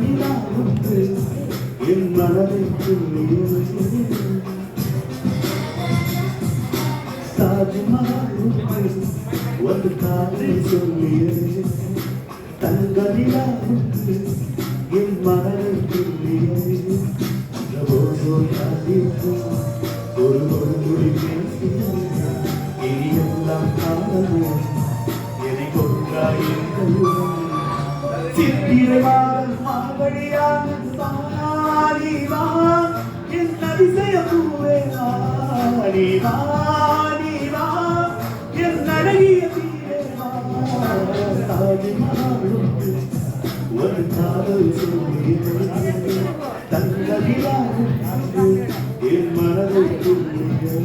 நிலா ஒன்று என் மனதை துள்ளியது தாஜ்மஹால் ஒன்று ஒரு காதல் சொல்லியது தங்க நிலா ஒன்று என் மனதை துள்ளியது ஒரு மொழி பேசியது இனி எல்லாம் காணவே என்னை கொன்றாய் சித்திரை மாதம் மார்கழியான வாணிவா என் அதிசய பூவே வாணிவா நீவா என் அழகிய தீரேவா தாஜ்மஹால் ஒரு காதல் சொல்லியது தங்க நிலா என் மனதை துள்ளியது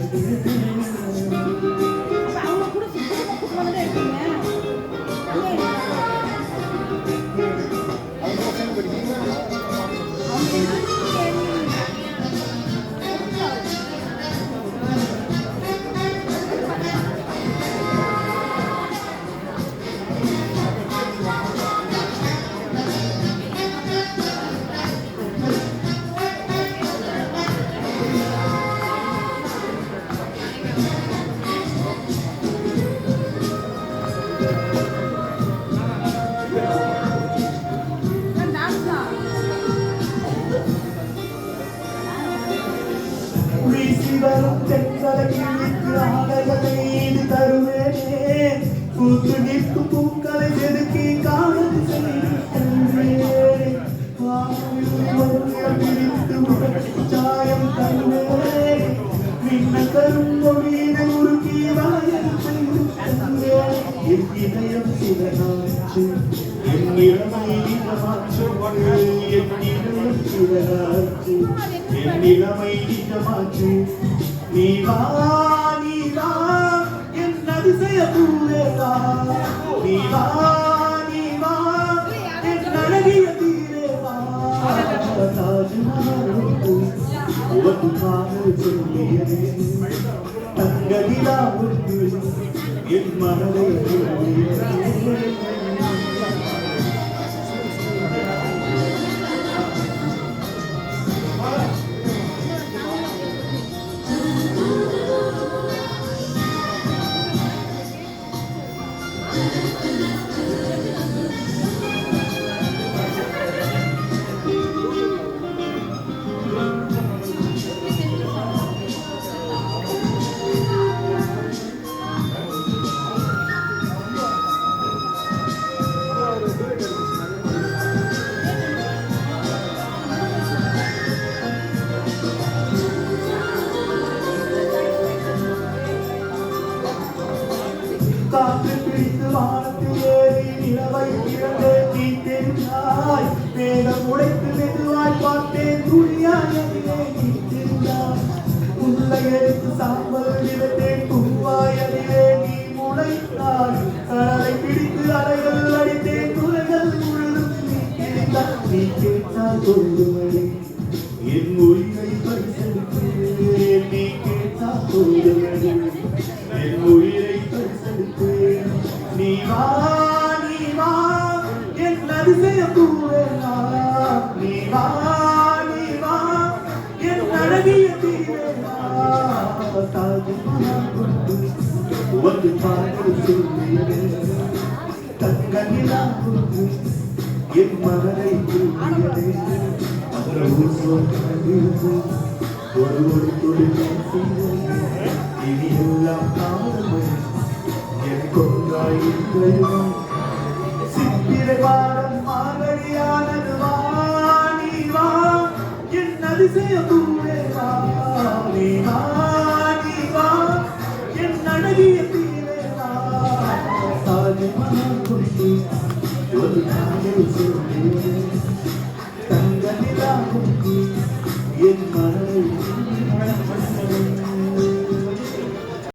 வீசிவரும் தென்றலை இழுத்து ஆடைகளை இது தருவேனே பூத்து நிற்கும் பூக்களை செதுக்கி காணல் சாயம் தருவே மின்ன கரும் மொழியினை உருக்கி வாயம் என் இதயம் சிவனாச்சு என் இளமை நிஜமாச்சு என் இதயம் சிவனாச்சு என் இளமை நிஜமாச்சு நீவா நீவா என் அதிசய பூவேவா நீவா நீவா என் அழகிய தீரேவா தாஜ்மஹால் ஒரு காதல் சொல்லியது தங்க நிலா ஒன்று என் மனதை காற்று பிடித்து வானத்தில் ஏறி நிலவை இரண்டே நீ தெரிந்தாய் மேகம் உடைத்து மெதுவாய் பார்த்தேன் துணியாய் அதிலே நீ தெரிந்தாய் உள்ள எடுத்து சாம்பல் விதைத்தேன் பூவாய் அதிலே நீ முளைத்தாய் கடலை பிடித்து அலைகள் அடித்தேன் துறைகள் முழுதும் நீ தெரிந்தாய் நீ கேட்டால் கொள்ளுமடி என் உயிரை பரிசளித்தேன் நீ கேட்டால் கொள்ளுமடி என் உயிரை நீவா நீவா என் அதிசய பூவேவா நீவா நீவா என் அழகிய தீரேவா தாஜ்மஹால் ஒரு காதல் சொல்லியது தங்க நிலா ஒன்று என் மனதை துள்ளியது ஒரு துளி இனி எல்லாம் காதல் சித்திரை மாதம் மார்கழியானது வாணிவா என் அதிசய பூவேவா நீவா நீவா என் அழகிய தீரேவா தாஜ்மஹால் ஒரு காதல் சொல்லியது தங்க நிலா ஒன்று என் மனதை